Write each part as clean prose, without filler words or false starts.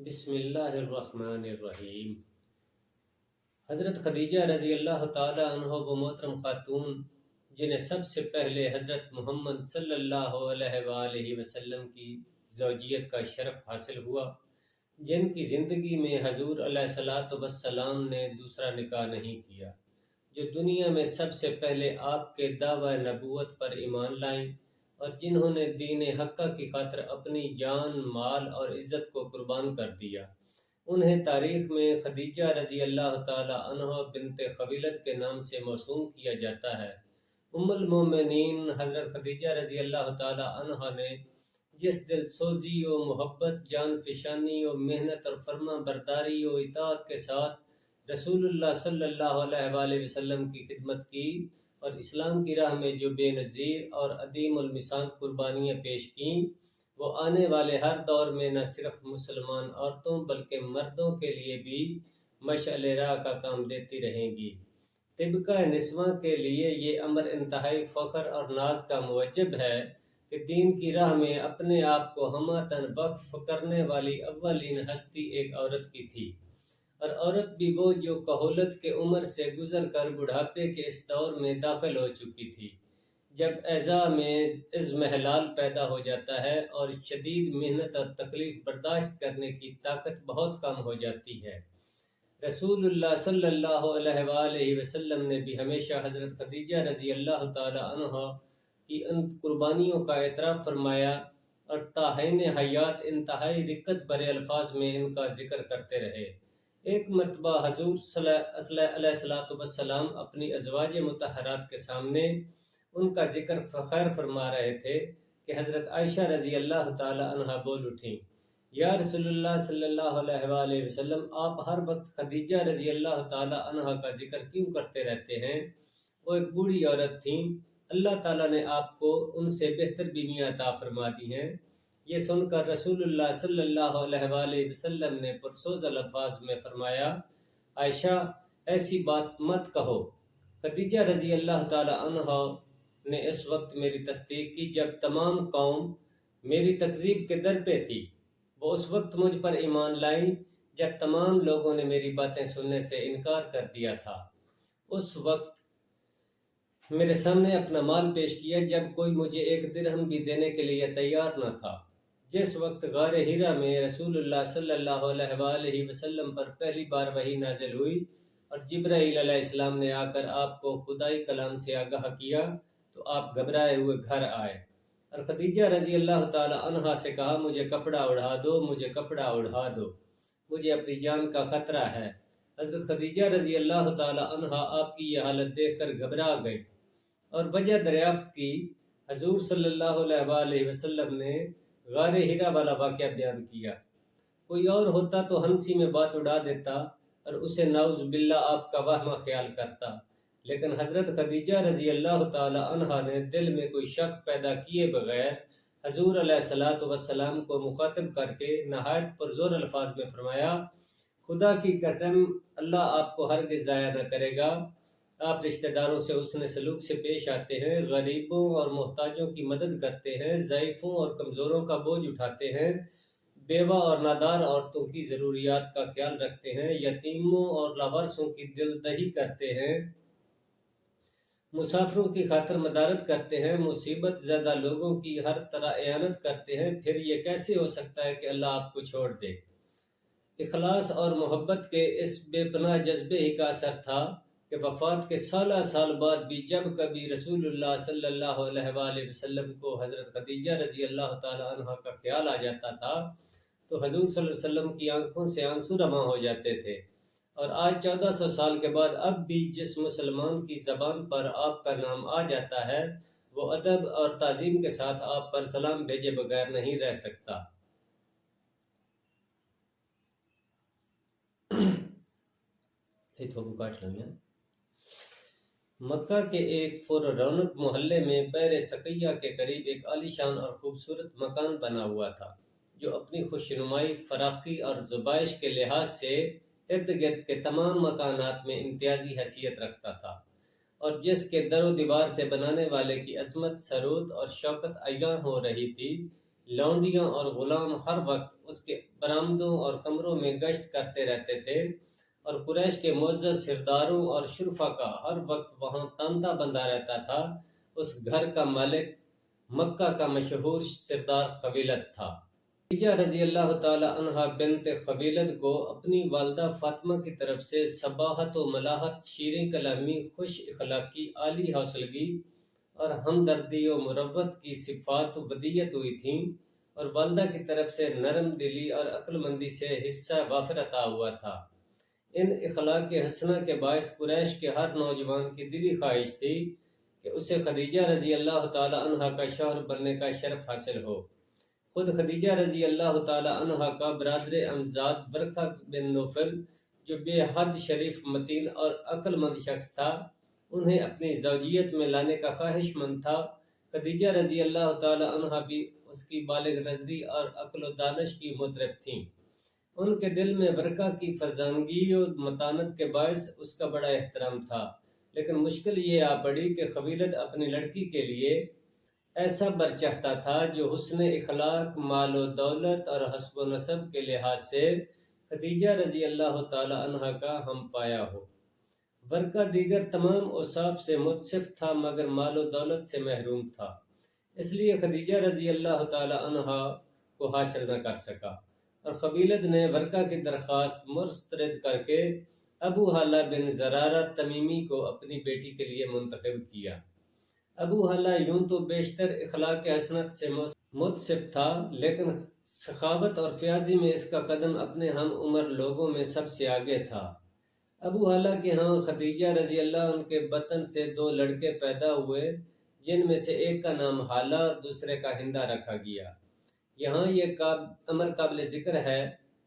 بسم اللہ الرحمن الرحیم۔ حضرت خدیجہ رضی اللہ تعالی عنہ وہ محترم خاتون جنہیں سب سے پہلے حضرت محمد صلی اللہ علیہ وآلہ وسلم کی زوجیت کا شرف حاصل ہوا، جن کی زندگی میں حضور علیہ الصلوۃ والسلام نے دوسرا نکاح نہیں کیا، جو دنیا میں سب سے پہلے آپ کے دعوی نبوت پر ایمان لائیں اور جنہوں نے دین حقہ کی خاطر اپنی جان، مال اور عزت کو قربان کر دیا۔ انہیں تاریخ میں خدیجہ رضی اللہ تعالی عنہ بنت خویلد کے نام سے موسوم کیا جاتا ہے۔ ام المومنین حضرت خدیجہ رضی اللہ تعالی عنہ نے جس دل سوزی و محبت، جان فشانی و محنت اور فرما برداری و اطاعت کے ساتھ رسول اللہ صلی اللہ علیہ وآلہ وسلم کی خدمت کی اور اسلام کی راہ میں جو بے نظیر اور عدیم المثال قربانیاں پیش کیں، وہ آنے والے ہر دور میں نہ صرف مسلمان عورتوں بلکہ مردوں کے لیے بھی مشعل راہ کا کام دیتی رہیں گی۔ طبقہ نسواں کے لیے یہ امر انتہائی فخر اور ناز کا موجب ہے کہ دین کی راہ میں اپنے آپ کو ہمہ وقف کرنے والی اولین ہستی ایک عورت کی تھی، اور عورت بھی وہ جو کہولت کے عمر سے گزر کر بڑھاپے کے اس دور میں داخل ہو چکی تھی، جب اعضاء میں اضمحلال پیدا ہو جاتا ہے اور شدید محنت اور تکلیف برداشت کرنے کی طاقت بہت کم ہو جاتی ہے۔ رسول اللہ صلی اللہ علیہ وآلہ وسلم نے بھی ہمیشہ حضرت خدیجہ رضی اللہ تعالی عنہ کی ان قربانیوں کا اعتراف فرمایا اور تا حین حیات انتہائی رقت بھرے الفاظ میں ان کا ذکر کرتے رہے۔ ایک مرتبہ حضور علیہ السلام اپنی ازواج مطہرات کے سامنے ان کا ذکر خیر فرما رہے تھے کہ حضرت عائشہ رضی اللہ تعالی عنہ بول اٹھیں، یا رسول اللہ صلی اللہ علیہ وآلہ وسلم، آپ ہر وقت خدیجہ رضی اللہ تعالی عنہ کا ذکر کیوں کرتے رہتے ہیں؟ وہ ایک بوڑھی عورت تھیں، اللہ تعالیٰ نے آپ کو ان سے بہتر بیویاں عطا فرما دی ہیں۔ یہ سن کر رسول اللہ صلی اللہ علیہ وآلہ وسلم نے پرسوز الفاظ میں فرمایا، عائشہ ایسی بات مت کہو۔ خدیجہ رضی اللہ تعالی عنہ نے اس وقت میری تصدیق کی جب تمام قوم میری تکذیب کے در پہ تھی۔ وہ اس وقت مجھ پر ایمان لائیں جب تمام لوگوں نے میری باتیں سننے سے انکار کر دیا تھا۔ اس وقت میرے سامنے اپنا مال پیش کیا جب کوئی مجھے ایک درہم بھی دینے کے لیے تیار نہ تھا۔ جس وقت غار حرا میں رسول اللہ صلی اللہ علیہ وآلہ وسلم پر پہلی بار وحی نازل ہوئی اور جبرائیل علیہ السلام نے آ کر آپ کو خدائی کلام سے آگاہ کیا تو آپ گھبرائے ہوئے گھر آئے اور خدیجہ رضی اللہ تعالی عنہ سے کہا، مجھے کپڑا اڑھا دو، مجھے کپڑا اڑھا دو، مجھے اپنی جان کا خطرہ ہے۔ حضرت خدیجہ رضی اللہ تعالی عنہ آپ کی یہ حالت دیکھ کر گھبرا گئے اور وجہ دریافت کی۔ حضور صلی اللہ علیہ وآلہ وسلم نے غار حرا والا واقعہ بیان کیا۔ کوئی اور ہوتا تو ہنسی میں بات اڑا دیتا اور اسے نعوذ باللہ آپ کا وہمہ خیال کرتا، لیکن حضرت خدیجہ رضی اللہ تعالی عنہ نے دل میں کوئی شک پیدا کیے بغیر حضور علیہ الصلوۃ والسلام کو مخاطب کر کے نہایت پرزور الفاظ میں فرمایا، خدا کی قسم اللہ آپ کو ہرگز ضائع نہ کرے گا۔ آپ رشتہ داروں سے حسن سلوک سے پیش آتے ہیں، غریبوں اور محتاجوں کی مدد کرتے ہیں، ضعیفوں اور کمزوروں کا بوجھ اٹھاتے ہیں، بیوہ اور نادار عورتوں کی ضروریات کا خیال رکھتے ہیں، یتیموں اور لاوارثوں کی دل دہی کرتے ہیں، مسافروں کی خاطر مدارت کرتے ہیں، مصیبت زدہ لوگوں کی ہر طرح اعانت کرتے ہیں۔ پھر یہ کیسے ہو سکتا ہے کہ اللہ آپ کو چھوڑ دے؟ اخلاص اور محبت کے اس بے پناہ جذبے ہی کا اثر تھا کہ وفات کے سال بعد بھی جب کبھی رسول اللہ صلی اللہ علیہ وآلہ وسلم کو حضرت خدیجہ رضی اللہ تعالی عنہ کا خیال آ جاتا تھا تو حضور صلی اللہ علیہ وسلم کی آنکھوں سے آنسو رواں ہو جاتے تھے۔ اور آج 1400 سال کے بعد اب بھی جس مسلمان کی زبان پر آپ کا نام آ جاتا ہے وہ ادب اور تعظیم کے ساتھ آپ پر سلام بھیجے بغیر نہیں رہ سکتا۔ مکہ کے ایک پر رونق محلے میں بئر سقیہ کے قریب ایک عالیشان اور خوبصورت مکان بنا ہوا تھا جو اپنی خوشنمائی، فراخی اور زبائش کے لحاظ سے ارد گرد کے تمام مکانات میں امتیازی حیثیت رکھتا تھا، اور جس کے در و دیوار سے بنانے والے کی عظمت، ثروت اور شوکت عیاں ہو رہی تھی۔ لونڈیاں اور غلام ہر وقت اس کے برآمدوں اور کمروں میں گشت کرتے رہتے تھے، اور قریش کے معزز سرداروں اور شرفا کا ہر وقت وہاں تانتا بندھا رہتا تھا۔ اس گھر کا مالک مکہ کا مشہور سردار قبیلت تھا۔ خدیجہ رضی اللہ تعالی عنہا بنت قبیلت کو اپنی والدہ فاطمہ کی طرف سے صباحت و ملاحت، شیریں کلامی، خوش اخلاقی، عالی حوصلگی اور ہمدردی و مروت کی صفات ودیت ہوئی تھیں، اور والدہ کی طرف سے نرم دلی اور عقل مندی سے حصہ وافر عطا ہوا تھا۔ ان اخلاق حسنہ کے باعث قریش کے ہر نوجوان کی دلی خواہش تھی کہ اسے خدیجہ رضی اللہ تعالی عنہا کا شوہر بننے کا شرف حاصل ہو۔ خود خدیجہ رضی اللہ تعالی عنہا کا برادر امزاد ورقہ بن نوفل، جو بے حد شریف، متین اور عقل مند شخص تھا، انہیں اپنی زوجیت میں لانے کا خواہش مند تھا۔ خدیجہ رضی اللہ تعالی عنہا بھی اس کی بالغ نظری اور عقل و دانش کی معترف تھیں۔ ان کے دل میں ورقہ کی فرزانگی و متانت کے باعث اس کا بڑا احترام تھا، لیکن مشکل یہ آ پڑی کہ قبیلت اپنی لڑکی کے لیے ایسا بر چاہتا تھا جو حسن اخلاق، مال و دولت اور حسب و نسب کے لحاظ سے خدیجہ رضی اللہ تعالی عنہا کا ہم پایا ہو۔ ورقہ دیگر تمام اوصاف سے متصف تھا مگر مال و دولت سے محروم تھا، اس لیے خدیجہ رضی اللہ تعالی عنہا کو حاصل نہ کر سکا، اور قبیلت نے ورقہ کی درخواست مسترد کر کے ابو حالہ بن زرارہ تمیمی کو اپنی بیٹی کے لیے منتخب کیا۔ ابو حالہ یوں تو بیشتر اخلاق حسنت سے متصف تھا، لیکن سخاوت اور فیاضی میں اس کا قدم اپنے ہم عمر لوگوں میں سب سے آگے تھا۔ ابو حالہ کے ہاں خدیجہ رضی اللہ عنہ کے بطن سے 2 لڑکے پیدا ہوئے، جن میں سے ایک کا نام حالہ اور دوسرے کا ہندہ رکھا گیا۔ یہاں یہ امر قابل ذکر ہے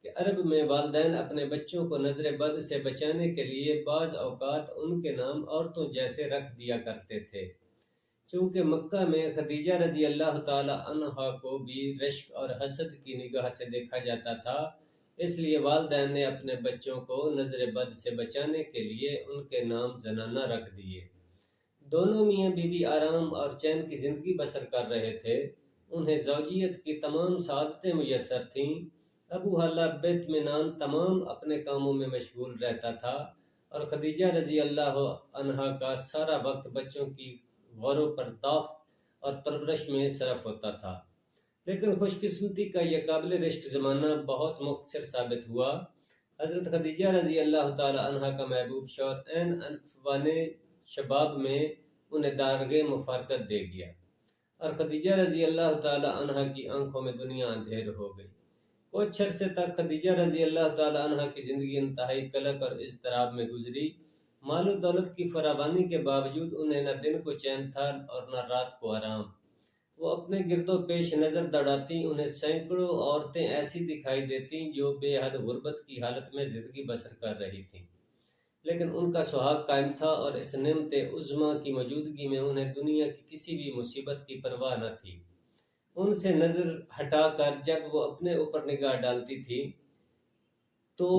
کہ عرب میں والدین اپنے بچوں کو نظر بد سے بچانے کے لیے بعض اوقات ان کے نام عورتوں جیسے رکھ دیا کرتے تھے۔ چونکہ مکہ میں خدیجہ رضی اللہ تعالی عنہا کو بھی رشک اور حسد کی نگاہ سے دیکھا جاتا تھا، اس لیے والدین نے اپنے بچوں کو نظر بد سے بچانے کے لیے ان کے نام زنانہ رکھ دیے۔ دونوں میاں بیوی آرام اور چین کی زندگی بسر کر رہے تھے، انہیں زوجیت کی تمام سعادتیں میسر تھیں۔ ابو حالہ باطمینان تمام اپنے کاموں میں مشغول رہتا تھا، اور خدیجہ رضی اللہ عنہا کا سارا وقت بچوں کی غور و پرداخت اور پرورش میں صرف ہوتا تھا۔ لیکن خوش قسمتی کا یہ قابل رشک زمانہ بہت مختصر ثابت ہوا۔ حضرت خدیجہ رضی اللہ تعالی عنہا کا محبوب شوہر عین انفوان شباب میں انہیں دارغ مفارقت دے گیا، اور خدیجہ رضی اللہ تعالی عنہا کی آنکھوں میں دنیا اندھیر ہو گئی۔ کچھ عرصے تک خدیجہ رضی اللہ تعالی عنہا کی زندگی انتہائی قلق اور اضطراب میں گزری۔ مال و دولت کی فراوانی کے باوجود انہیں نہ دن کو چین تھا اور نہ رات کو آرام۔ وہ اپنے گرد و پیش نظر دوڑاتی، انہیں سینکڑوں عورتیں ایسی دکھائی دیتی جو بے حد غربت کی حالت میں زندگی بسر کر رہی تھیں، لیکن ان کا سہاگ قائم تھا، اور اس نعمت عظمیٰ کی موجودگی میں انہیں دنیا کی کسی بھی مصیبت کی پرواہ نہ تھی۔ ان سے نظر ہٹا کر جب وہ اپنے اوپر نگاہ ڈالتی تھی تو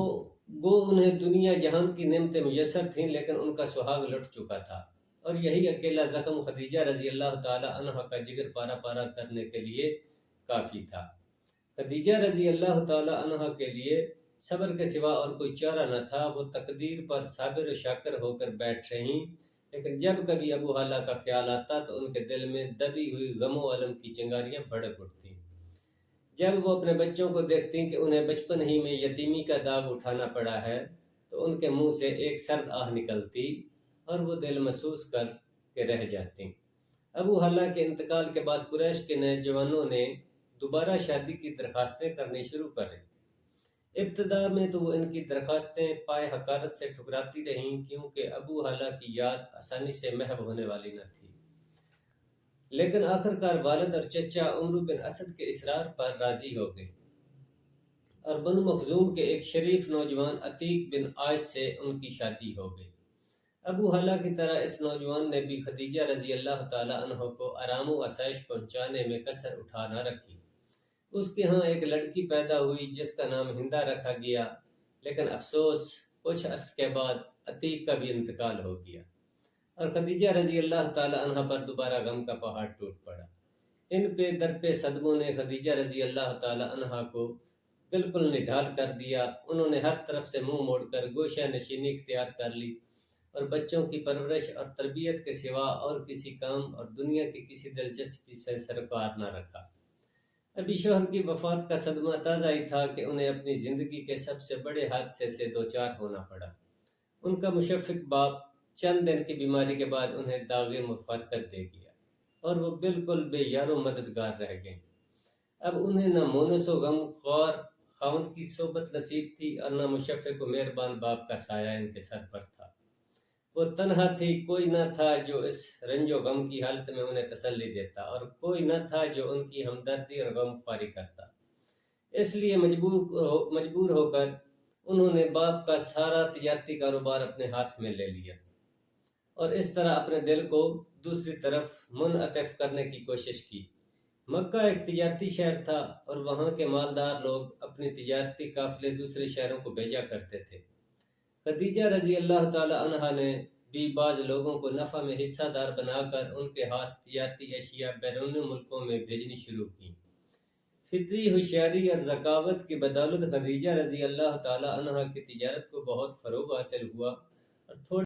گو انہیں دنیا جہان کی نعمتیں میسر تھیں، لیکن ان کا سہاگ لٹ چکا تھا، اور یہی اکیلا زخم خدیجہ رضی اللہ تعالی عنہا کا جگر پارا پارا کرنے کے لیے کافی تھا۔ خدیجہ رضی اللہ تعالی عنہا کے لیے صبر کے سوا اور کوئی چارہ نہ تھا۔ وہ تقدیر پر صابر و شاکر ہو کر بیٹھ رہیں، لیکن جب کبھی ابو حالہ کا خیال آتا تو ان کے دل میں دبی ہوئی غم و الم کی چنگاریاں بھڑک اٹھتیں۔ جب وہ اپنے بچوں کو دیکھتی کہ انہیں بچپن ہی میں یتیمی کا داغ اٹھانا پڑا ہے تو ان کے منہ سے ایک سرد آہ نکلتی اور وہ دل محسوس کر کے رہ جاتی۔ ابو حالہ کے انتقال کے بعد قریش کے نوجوانوں نے دوبارہ شادی کی درخواستیں کرنی شروع کریں۔ ابتدا میں تو وہ ان کی درخواستیں پائے حقارت سے ٹھکراتی رہیں، کیونکہ ابو حالہ کی یاد آسانی سے محو ہونے والی نہ تھی، لیکن آخرکار والد اور چچا عمرو بن اسد کے اصرار پر راضی ہو گئے، اور بنو مخزوم کے ایک شریف نوجوان عتیق بن عائش سے ان کی شادی ہو گئی۔ ابو حالہ کی طرح اس نوجوان نے بھی خدیجہ رضی اللہ تعالی عنہ کو آرام و آسائش پہنچانے میں کسر اٹھا نہ رکھی۔ اس کے ہاں ایک لڑکی پیدا ہوئی جس کا نام ہندہ رکھا گیا، لیکن افسوس کچھ عرص کے بعد عتیق کا بھی انتقال ہو گیا، اور خدیجہ رضی اللہ تعالی عنہ پر دوبارہ غم کا پہاڑ ٹوٹ پڑا۔ ان پہ در پہ صدموں نے خدیجہ رضی اللہ تعالی عنہ کو بالکل نڈھال کر دیا۔ انہوں نے ہر طرف سے منہ موڑ کر گوشہ نشینی اختیار کر لی اور بچوں کی پرورش اور تربیت کے سوا اور کسی کام اور دنیا کی کسی دلچسپی سے سروکار نہ رکھا۔ ابھی شوہر کی وفات کا صدمہ تازہ ہی تھا کہ انہیں اپنی زندگی کے سب سے بڑے حادثے سے دوچار ہونا پڑا۔ ان کا مشفق باپ چند دن کی بیماری کے بعد انہیں داغ مفارقت دے گیا اور وہ بالکل بے یار و مددگار رہ گئیں۔ اب انہیں نہ مونس و غم خوار خاوند کی صحبت نصیب تھی اور نہ مشفق و مہربان باپ کا سایہ ان کے سر پر تھا۔ وہ تنہا تھی، کوئی نہ تھا جو اس رنج و غم کی حالت میں انہیں تسلی دیتا اور کوئی نہ تھا جو ان کی ہمدردی اور غم خواری کرتا۔ اس لیے مجبور ہو کر انہوں نے باپ کا سارا تجارتی کاروبار اپنے ہاتھ میں لے لیا اور اس طرح اپنے دل کو دوسری طرف منعطف کرنے کی کوشش کی۔ مکہ ایک تجارتی شہر تھا اور وہاں کے مالدار لوگ اپنی تجارتی قافلے دوسرے شہروں کو بھیجا کرتے تھے۔ خدیجہ رضی اللہ تعالی عنہا نے بھی بعض لوگوں کو نفع میں حصہ دار بنا کر ان کے ہاتھ تجارتی اشیاء بیرون ملکوں میں بھیجنی شروع کی۔ فطری ہوشیاری اور ذکاوت کی بدولت خدیجہ رضی اللہ تعالی عنہا کی تجارت کو بہت فروغ حاصل ہوا اور تھوڑے